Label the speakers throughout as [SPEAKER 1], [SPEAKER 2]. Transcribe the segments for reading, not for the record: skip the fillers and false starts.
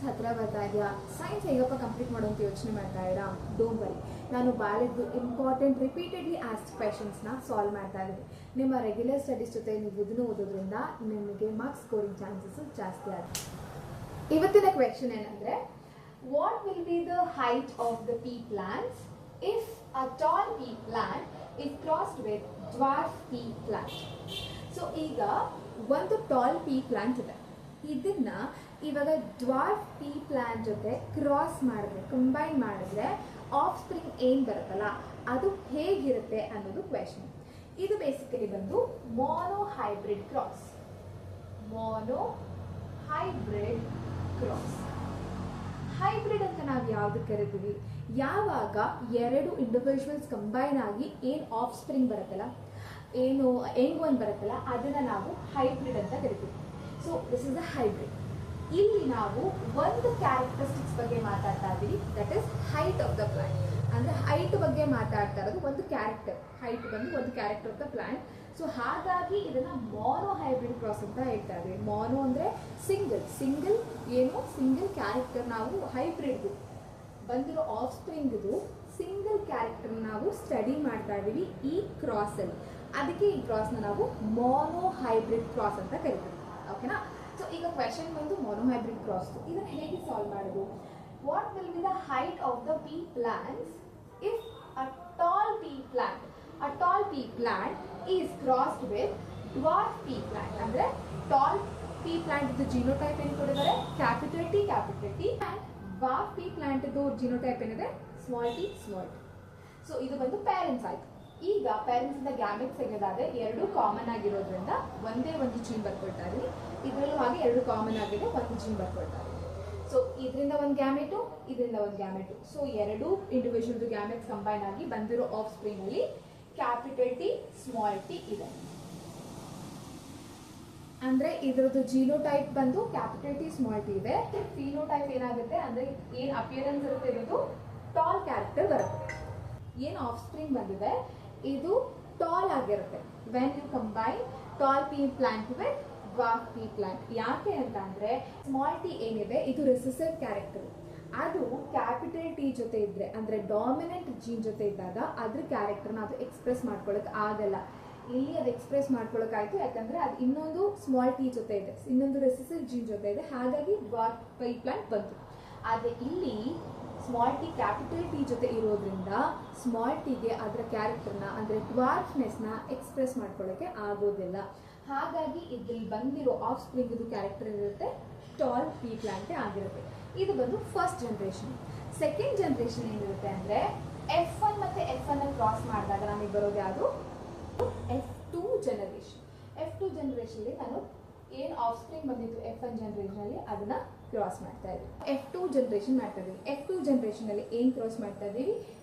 [SPEAKER 1] ಹತ್ರ ಬರ್ತಾ ಇದೆಯಾ, ಸೈನ್ಸ್ ಹೇಗಪ್ಪ ಕಂಪ್ಲೀಟ್ ಮಾಡೋ ಅಂತ ಯೋಚನೆ ಮಾಡ್ತಾ ಇದ್ದೀರಾ? ಡೋಂಟ್ ವರಿ, ನಾನು ಬಾಲಿದ್ದು ಇಂಪಾರ್ಟೆಂಟ್ ರಿಪೀಟೆಡ್ಲಿ ಆಸ್ಕ್ ಕ್ವೆಶನ್ಸ್ನ ಸಾಲ್ವ್ ಮಾಡ್ತಾ ಇದ್ದೀನಿ. ನಿಮ್ಮ ರೆಗ್ಯುಲರ್ ಸ್ಟಡೀಸ್ ಜೊತೆ ನೀವು ಇದನ್ನು ಓದೋದ್ರಿಂದ ನಿಮಗೆ ಮಾರ್ಕ್ಸ್ ಸ್ಕೋರಿಂಗ್ ಚಾನ್ಸಸ್ ಜಾಸ್ತಿ ಆಗುತ್ತೆ. ಇವತ್ತಿನ ಕ್ವೆಶನ್ ಏನಂದರೆ, what will be the height of the pea plants if a tall pea plant is crossed with dwarf pea plant? So ಈಗ ಒಂದು ಟಾಲ್ ಪೀ ಪ್ಲಾಂಟ್ ಇದೆ, ಇದನ್ನ ಇವಾಗ ಡ್ವಾರ್ಫ್ ಪೀ ಪ್ಲಾಂಟ್ ಜೊತೆ ಕ್ರಾಸ್ ಮಾಡಿದ್ರೆ, ಕಂಬೈನ್ ಮಾಡಿದ್ರೆ ಆಫ್ ಸ್ಪ್ರಿಂಗ್ ಏನು ಬರುತ್ತಲ್ಲ ಅದು ಹೇಗಿರುತ್ತೆ ಅನ್ನೋದು ಕ್ವೆಶನ್. ಇದು ಬೇಸಿಕಲಿ ಬಂದು monohybrid cross. Monohybrid cross. Hybrid ಅಂತ ನಾವು ಯಾವ್ದು ಕರಿತೀವಿ? ಯಾವಾಗ ಎರಡು ಇಂಡಿವಿಜುವಲ್ಸ್ ಕಂಬೈನ್ ಆಗಿ ಏನು ಆಫ್ ಸ್ಪ್ರಿಂಗ್ ಬರುತ್ತಲ್ಲ, ಏನು ಯಂಗ್ ಒನ್ ಬರುತ್ತಲ್ಲ, ಅದನ್ನ ನಾವು ಹೈಬ್ರಿಡ್ ಅಂತ ಕರಿತೀವಿ. So this is a hybrid. ಇಲ್ಲಿ ನಾವು ಒಂದು ಕ್ಯಾರೆಕ್ಟರಿಸ್ಟಿಕ್ಸ್ ಬಗ್ಗೆ ಮಾತಾಡ್ತಾ ಇದ್ದೀವಿ, that is height of the plant. ಅಂದರೆ ಹೈಟ್ ಬಗ್ಗೆ ಮಾತಾಡ್ತಾ ಇರೋದು, ಒಂದು ಕ್ಯಾರೆಕ್ಟರ್, ಹೈಟ್ ಬಂದು ಒಂದು character of the plant. So ಹಾಗಾಗಿ ಇದನ್ನ ಮೋನೋ ಹೈಬ್ರಿಡ್ ಕ್ರಾಸ್ ಅಂತ ಹೇಳ್ತಾ ಇದ್ದೀವಿ. ಮೋನೋ ಅಂದರೆ ಸಿಂಗಲ್ ಏನು ಸಿಂಗಲ್ ಕ್ಯಾರೆಕ್ಟರ್. ನಾವು ಹೈಬ್ರಿಡ್ ಬಂದಿರೋ ಆಫ್ ಸ್ಪ್ರಿಂಗ್ದು ಸಿಂಗಲ್ ಕ್ಯಾರೆಕ್ಟರ್ ನಾವು ಸ್ಟಡಿ ಮಾಡ್ತಾ ಇದ್ದೀವಿ ಈ ಕ್ರಾಸಲ್ಲಿ. ಅದಕ್ಕೆ ಈ ಕ್ರಾಸ್ನ ನಾವು ಮೋನೋ ಹೈಬ್ರಿಡ್ ಕ್ರಾಸ್ ಅಂತ ಕರಿತೀವಿ. ಓಕೆನಾ? ಸೊ ಈಗ ಕ್ವೆಶನ್ ಬಂದು ಮೋನೋ ಹೈಬ್ರಿಡ್ ಕ್ರಾಸ್. ಇದನ್ನು ಹೇಗೆ ಸಾಲ್ವ್ ಮಾಡೋದು? What will be the height of the pea plants if a tall pea plant is crossed with dwarf pea plant? ಅಂದರೆ ಟಾಲ್ ಪೀ ಪ್ಲಾಂಟ್ ಇದು ಜಿನೋಟೈಪ್ ಏನು ಕೊಡಿದ್ದಾರೆ? Capital T and dwarf pea plant ಇದು genotype ಏನಿದೆ? Small T. So ಇದು ಬಂದು parents ಆಯ್ತು. ಈಗ ಪೇರೆಂಟ್ಸ್ ಇಂದ ಗ್ಯಾಮೆಟ್ಸ್ ತೆಗೆದಾದ್ರೆ ಎರಡು ಕಾಮನ್ ಆಗಿರೋದ್ರಿಂದ ಒಂದೇ ಒಂದು ಜೀನ್ ಬರ್ಕೊಳ್ತಾ ಇದೀನಿ. ಇದರಲ್ಲೂ ಹಾಗೆ ಎರಡು ಕಾಮನ್ ಆಗಿದೆ, ಒಂದು ಜೀನ್ ಬರ್ಕೊಳ್ತಾ ಇದೀನಿ. ಸೊ ಇದರಿಂದ ಒಂದು ಗ್ಯಾಮೆಟು, ಇದರಿಂದ ಒಂದು ಗ್ಯಾಮೆಟು. ಸೊ ಎರಡು ಇಂಡಿವಿಜುವಲ್ ಗ್ಯಾಮೆಟ್ಸ್ ಕಂಬೈನ್ ಆಗಿ ಬಂದಿರೋ ಆಫ್ ಸ್ಪ್ರಿಂಗ್ ಅಲ್ಲಿ ಕ್ಯಾಪಿಟಲ್ ಟಿ ಸ್ಮಾಲ್ ಟಿ ಇದೆ. ಅಂದ್ರೆ ಇದರದ್ದು ಜೀನೋಟೈಪ್ ಬಂದು ಕ್ಯಾಪಿಟಲ್ ಟಿ ಸ್ಮಾಲ್ ಟಿ ಇದೆ. ಫಿನೋಟೈಪ್ ಏನಾಗುತ್ತೆ ಅಂದ್ರೆ ಏನ್ ಅಪಿಯರೆನ್ಸ್ ಇರುತ್ತೆ, ಇರೋದು ಟಾಲ್ ಕ್ಯಾರೆಕ್ಟರ್ ಬರುತ್ತೆ. ಏನು ಆಫ್ ಸ್ಪ್ರಿಂಗ್ ಬಂದಿದೆ ಇದು ಟಾಲ್ ಆಗಿರುತ್ತೆ. When you combine tall pea plant with dwarf pea plant. ಯಾಕೆ ಅಂತ ಅಂದ್ರೆ ಸ್ಮಾಲ್ ಟಿ ಏನಿದೆ ಇದು ರಿಸೆಸಿವ್ ಕ್ಯಾರೆಕ್ಟರ್. ಅದು ಕ್ಯಾಪಿಟಲ್ ಟಿ ಜೊತೆ ಇದ್ರೆ, ಅಂದ್ರೆ ಡಾಮಿನೆಂಟ್ ಜೀನ್ ಜೊತೆ ಇದ್ದಾಗ ಅದ್ರ ಕ್ಯಾರೆಕ್ಟರ್ನ ಅದು ಎಕ್ಸ್ಪ್ರೆಸ್ ಮಾಡ್ಕೊಳಕ್ ಆಗಲ್ಲ. ಇಲ್ಲಿ ಅದು ಎಕ್ಸ್ಪ್ರೆಸ್ ಮಾಡ್ಕೊಳಕ್ಕಾಯ್ತು, ಯಾಕಂದ್ರೆ ಅದು ಇನ್ನೊಂದು ಸ್ಮಾಲ್ ಟಿ ಜೊತೆ ಇದೆ, ಇನ್ನೊಂದು ರೆಸೆಸಿವ್ ಜೀನ್ ಜೊತೆ ಇದೆ, ಹಾಗಾಗಿ ಡ್ವಾರ್ಫ್ ಪೀ ಪ್ಲಾಂಟ್ ಬಂತು. ಆದ್ರೆ ಇಲ್ಲಿ ಸ್ಮಾಲ್ ಟಿ ಕ್ಯಾಪಿಟಲ್ ಟಿ ಜೊತೆ ಇರೋದ್ರಿಂದ ಸ್ಮಾಲ್ ಟಿಗೆ ಅದರ ಕ್ಯಾರೆಕ್ಟರ್ನ ಅಂದರೆ ಡ್ವಾರ್ಫ್ನೆಸ್ನ ಎಕ್ಸ್ಪ್ರೆಸ್ ಮಾಡ್ಕೊಳ್ಳೋಕ್ಕೆ ಆಗೋದಿಲ್ಲ. ಹಾಗಾಗಿ ಇದ್ರಲ್ಲಿ ಬಂದಿರೋ ಆಫ್ ಸ್ಪ್ರಿಂಗ್ದು ಕ್ಯಾರೆಕ್ಟರ್ ಇರುತ್ತೆ ಟಾಲ್ ಪೀ ಪ್ಲಾಂಟೇ ಆಗಿರುತ್ತೆ. ಇದು ಬಂದು ಫಸ್ಟ್ ಜನರೇಷನ್. ಸೆಕೆಂಡ್ ಜನರೇಷನ್ ಏನಿರುತ್ತೆ ಅಂದರೆ F1 ಮತ್ತು F1 ಕ್ರಾಸ್ ಮಾಡಿದಾಗ ನಮಗೆ ಬರೋದು ಯಾವುದು? F2 generation. F2 ಜನರೇಷನ್ಲಿ ನಾನು ಏನು ಆಫ್ ಸ್ಪ್ರಿಂಗ್ ಬಂದಿತ್ತು F1 ಜನರೇಷನಲ್ಲಿ ಅದನ್ನ ಕ್ರಾಸ್ ಮಾಡ್ತಾ ಇದ್ದೀವಿ. F2 ಜನರೇಷನ್ ಮಾಡ್ತಾ ಇದ್ದೀವಿ. F2 ಜನರೇಷನ್ ಅಲ್ಲಿ ಏನು ಕ್ರಾಸ್ ಮಾಡ್ತಾ ಇದ್ದೀವಿ?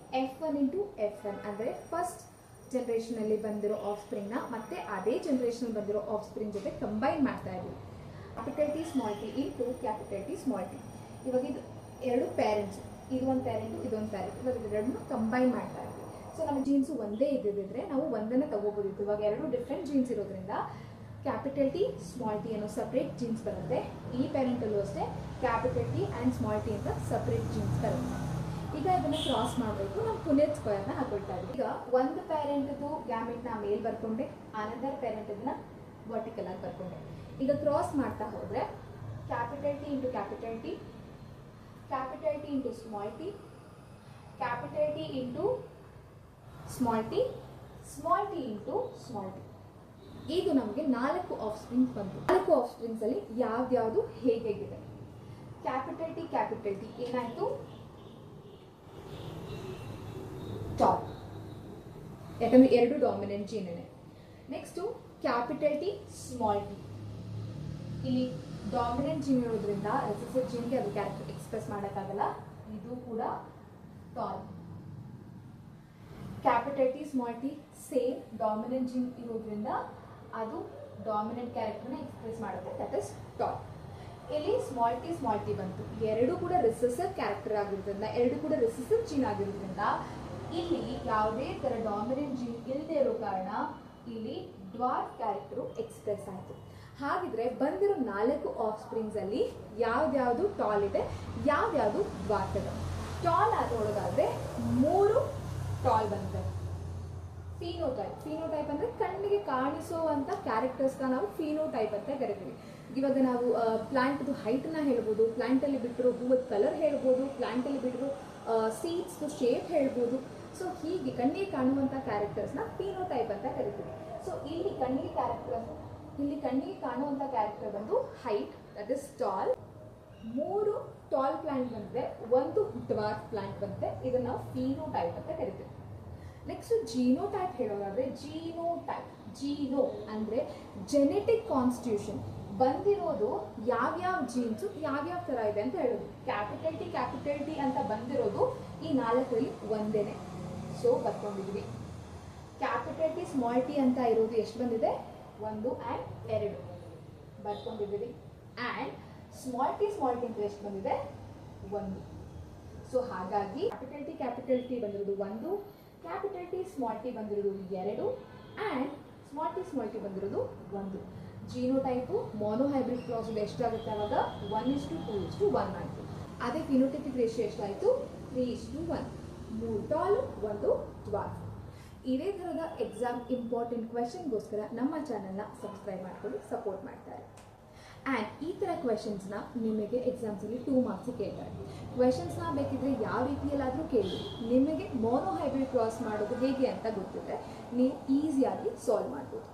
[SPEAKER 1] F1 ಇಂಟು F1 ಅಂದರೆ ಫಸ್ಟ್ ಜನರೇಷನ್ ಅಲ್ಲಿ ಬಂದಿರೋ ಆಫ್ ಸ್ಪ್ರಿಂಗ್ ನ ಮತ್ತೆ ಅದೇ ಜನರೇಷನ್ ಬಂದಿರೋ ಆಫ್ ಸ್ಪ್ರಿಂಗ್ ಜೊತೆ ಕಂಬೈನ್ ಮಾಡ್ತಾ ಇದ್ದೀವಿ. Capital T small T into capital T small T. ಇವಾಗ ಇದು ಎರಡು ಪೇರೆಂಟ್ಸ್, ಇದು ಒಂದು ಪ್ಯಾರೆಂಟ್, ಇದೊಂದು ಪ್ಯಾರೆಂಟ್, ಇವಾಗ ಎರಡನ್ನೂ ಕಂಬೈನ್ ಮಾಡ್ತಾ ಇದ್ದೀವಿ. ಸೊ ನಮ್ಮ ಜೀನ್ಸು ಒಂದೇ ಇದ್ದಿದ್ರೆ ನಾವು ಒಂದನ್ನು ತಗೋಬೋದಿತ್ತು. ಇವಾಗ ಎರಡು ಡಿಫ್ರೆಂಟ್ ಜೀನ್ಸ್ ಇರೋದ್ರಿಂದ ಕ್ಯಾಪಿಟಲ್ ಟಿ ಸ್ಮಾಲ್ ಟಿ ಅನ್ನೋ ಸಪ್ರೇಟ್ ಜೀನ್ಸ್ ಬರುತ್ತೆ. ಈ ಪೇರೆಂಟಲ್ಲೂ ಅಷ್ಟೇ capital T and small T ಅಂತ ಸಪ್ರೇಟ್ ಜೀನ್ಸ್ ಬರುತ್ತೆ. ಈಗ ಇದನ್ನು ಕ್ರಾಸ್ ಮಾಡಬೇಕು. ನಾವು ಪುನೆಟ್ ಸ್ಕ್ವೇರ್ನ ಹಾಕೊಳ್ತಾ ಇದ್ದೀವಿ. ಈಗ ಒಂದು ಪೇರೆಂಟ್ದು ಗ್ಯಾಮೆಟ್ನ ಮೇಲೆ ಬರ್ಕೊಂಡೆ, ಅನದರ್ ಪೇರೆಂಟ್ ಇದನ್ನ ವರ್ಟಿಕಲ್ ಆಗಿ ಬರ್ಕೊಂಡೆ. ಈಗ ಕ್ರಾಸ್ ಮಾಡ್ತಾ ಹೋದರೆ capital T into capital T, capital T into small T, capital T into small T, small T into small T. ಇದು ನಮಗೆ 4 ಆಫ್ ಸ್ಪ್ರಿಂಗ್ಸ್ ಬಂತು. 4 ಆಫ್ ಸ್ಪ್ರಿಂಗ್ಸ್ ಅಲ್ಲಿ ಯಾವ್ದು ಹೇಗಿದೆ? ಕ್ಯಾಪಿಟಲ್ ಟಿ ಏನಾಯ್ತು? ಟಾಲ್, ಯಾಕಂದ್ರೆ ಎರಡು ಡಾಮಿನೆಂಟ್ ಜೀನ್ ಇದೆ. Next capital T small T, ಇಲ್ಲಿ ಡಾಮಿನೆಂಟ್ ಜೀನ್ ಇರೋದ್ರಿಂದ ರೆಸೆಸಿವ್ ಜೀನ್ಗೆ ಅದು ಕ್ಯಾರೆಕ್ಟರ್ ಎಕ್ಸ್ಪ್ರೆಸ್ ಮಾಡೋಕ್ಕಾಗಲ್ಲ, ಇದು ಕೂಡ tall. Capital T small T same dominant gene ಇರೋದ್ರಿಂದ ಅದು ಡಾಮಿನೆಂಟ್ ಕ್ಯಾರೆಕ್ಟರ್ನ ಎಕ್ಸ್ಪ್ರೆಸ್ ಮಾಡುತ್ತೆ, ದಟ್ ಇಸ್ ಟಾಲ್. ಇಲ್ಲಿ ಸ್ಮಾಲ್ ಟಿ ಬಂತು. ಎರಡು ಕೂಡ ರಿಸೆಸಿವ್ ಕ್ಯಾರೆಕ್ಟರ್ ಆಗಿರೋದ್ರಿಂದ, ಎರಡು ಕೂಡ ರಿಸೆಸಿವ್ ಜೀನ್ ಆಗಿರೋದ್ರಿಂದ ಇಲ್ಲಿ ಯಾವುದೇ ಥರ ಡಾಮಿನೆಂಟ್ ಜೀನ್ ಇಲ್ಲದೆ ಇರೋ ಕಾರಣ ಇಲ್ಲಿ ಡ್ವಾರ್ಫ್ ಕ್ಯಾರೆಕ್ಟರು ಎಕ್ಸ್ಪ್ರೆಸ್ ಆಯಿತು. ಹಾಗಿದ್ರೆ ಬಂದಿರೋ 4 ಆಫ್ ಸ್ಪ್ರಿಂಗ್ಸ್ ಅಲ್ಲಿ ಯಾವ್ದ್ಯಾವ್ದು ಟಾಲ್ ಇದೆ, ಯಾವ್ದ್ಯಾವ್ದು ಡ್ವಾರ್ಫ್ ಇದೆ? ಟಾಲ್ ನೋಡೋದಾದ್ರೆ 3 ಟಾಲ್ ಬಂದಿದೆ. ಫಿನೋಟೈಪ್ ಅಂದ್ರೆ ಕಣ್ಣಿಗೆ ಕಾಣಿಸುವಂತ ಕ್ಯಾರೆಕ್ಟರ್ಸ್ನ ನಾವು ಫಿನೋಟೈಪ್ ಅಂತ ಕರಿತೀವಿ. ಇವಾಗ ನಾವು ಪ್ಲಾಂಟ್ದು ಹೈಟ್ನ ಹೇಳ್ಬೋದು, ಪ್ಲಾಂಟಲ್ಲಿ ಬಿಟ್ಟಿರೋ ಹೂವದ ಕಲರ್ ಹೇಳ್ಬೋದು, ಪ್ಲಾಂಟಲ್ಲಿ ಬಿಟ್ಟಿರೋ ಸೀಡ್ಸ್ ಶೇಪ್ ಹೇಳ್ಬೋದು. ಸೊ ಹೀಗೆ ಕಣ್ಣಿಗೆ ಕಾಣುವಂಥ ಕ್ಯಾರೆಕ್ಟರ್ಸ್ನ ಫಿನೋಟೈಪ್ ಅಂತ ಕರಿತೀವಿ. ಸೊ ಇಲ್ಲಿ ಕಣ್ಣಿಗೆ ಕಾಣುವಂಥ ಕ್ಯಾರೆಕ್ಟರ್ ಬಂದು height, that is tall. 3 tall plant ಬಂದಿದೆ, 1 ಡ್ವಾರ್ಫ್ ಪ್ಲಾಂಟ್ ಬಂದಿದೆ. ಇದನ್ನ ನಾವು ಫಿನೋಟೈಪ್ ಅಂತ ಕರಿತೀವಿ. ನೆಕ್ಸ್ಟ್ ಜೀನೋಟೈಪ್ ಹೇಳೋದಾದ್ರೆ, ಜೀನೋ ಅಂದ್ರೆ ಜೆನೆಟಿಕ್ ಕಾನ್ಸ್ಟಿಟ್ಯೂಷನ್, ಬಂದಿರೋದು ಯಾವ್ಯಾವ ಜೀನ್ಸು ಯಾವ್ಯಾವ ಥರ ಇದೆ ಅಂತ ಹೇಳೋದು. ಕ್ಯಾಪಿಟಲ್ ಟಿ ಅಂತ ಬಂದಿರೋದು ಈ 4ರಲ್ಲಿ ಒಂದೇನೆ. ಸೊ ಬರ್ಕೊಂಡಿದ್ವಿ. ಕ್ಯಾಪಿಟಲ್ ಟಿ ಸ್ಮಾಲ್ ಟಿ ಅಂತ ಇರೋದು ಎಷ್ಟು ಬಂದಿದೆ? 1 and 2 ಬರ್ಕೊಂಡಿದ್ದೀವಿ. ಆ್ಯಂಡ್ ಸ್ಮಾಲ್ ಟಿ ಅಂತ ಎಷ್ಟು ಬಂದಿದೆ? 1. ಸೊ ಹಾಗಾಗಿ ಕ್ಯಾಪಿಟಲ್ ಟಿ ಬಂದಿರೋದು 1, ಕ್ಯಾಪಿಟಲ್ ಟಿ ಸ್ಮಾಲ್ ಟಿ ಬಂದಿರೋದು 2 ಆ್ಯಂಡ್ ಸ್ಮಾಲ್ ಟಿ ಬಂದಿರೋದು 1. ಜೀನೋಟೈಪು ಮೊನೋಹೈಬ್ರಿಡ್ ಕ್ರಾಸ್ ಎಷ್ಟಾಗುತ್ತೆ ಅವಾಗ? 1:2:1 ಆಯಿತು. ಅದೇ ಫಿನೋಟೈಪಿಕ್ ರೇಷಿಯೋ ಎಷ್ಟಾಯಿತು? 3:1. 3 ಟಾಲ್ 1 ಡ್ವಾರ್ಫ್. ಇದೇ ಥರದ ಎಕ್ಸಾಮ್ ಇಂಪಾರ್ಟೆಂಟ್ ಕ್ವೆಶನ್ಗೋಸ್ಕರ ನಮ್ಮ ಚಾನಲ್ನ ಸಬ್ಸ್ಕ್ರೈಬ್ ಮಾಡ್ಕೊಂಡು ಸಪೋರ್ಟ್ ಮಾಡ್ತಾರೆ. ಆ್ಯಂಡ್ ಈ ಥರ ಕ್ವೆಶನ್ಸ್ನ ನಿಮಗೆ ಎಕ್ಸಾಮ್ಸಲ್ಲಿ 2 ಮಾರ್ಕ್ಸಿಗೆ ಕೇಳ್ತಾರೆ. ಕ್ವೆಶನ್ಸ್ನ ಬೇಕಿದ್ರೆ ಯಾವ ರೀತಿಯಲ್ಲಾದರೂ ಕೇಳಿ, ನಿಮಗೆ ಮೊನೋಹೈಬ್ರಿಡ್ ಕ್ರಾಸ್ ಮಾಡೋದು ಹೇಗೆ ಅಂತ ಗೊತ್ತಿದ್ರೆ ನೀವು ಈಸಿಯಾಗಿ ಸಾಲ್ವ್ ಮಾಡ್ಬೋದು.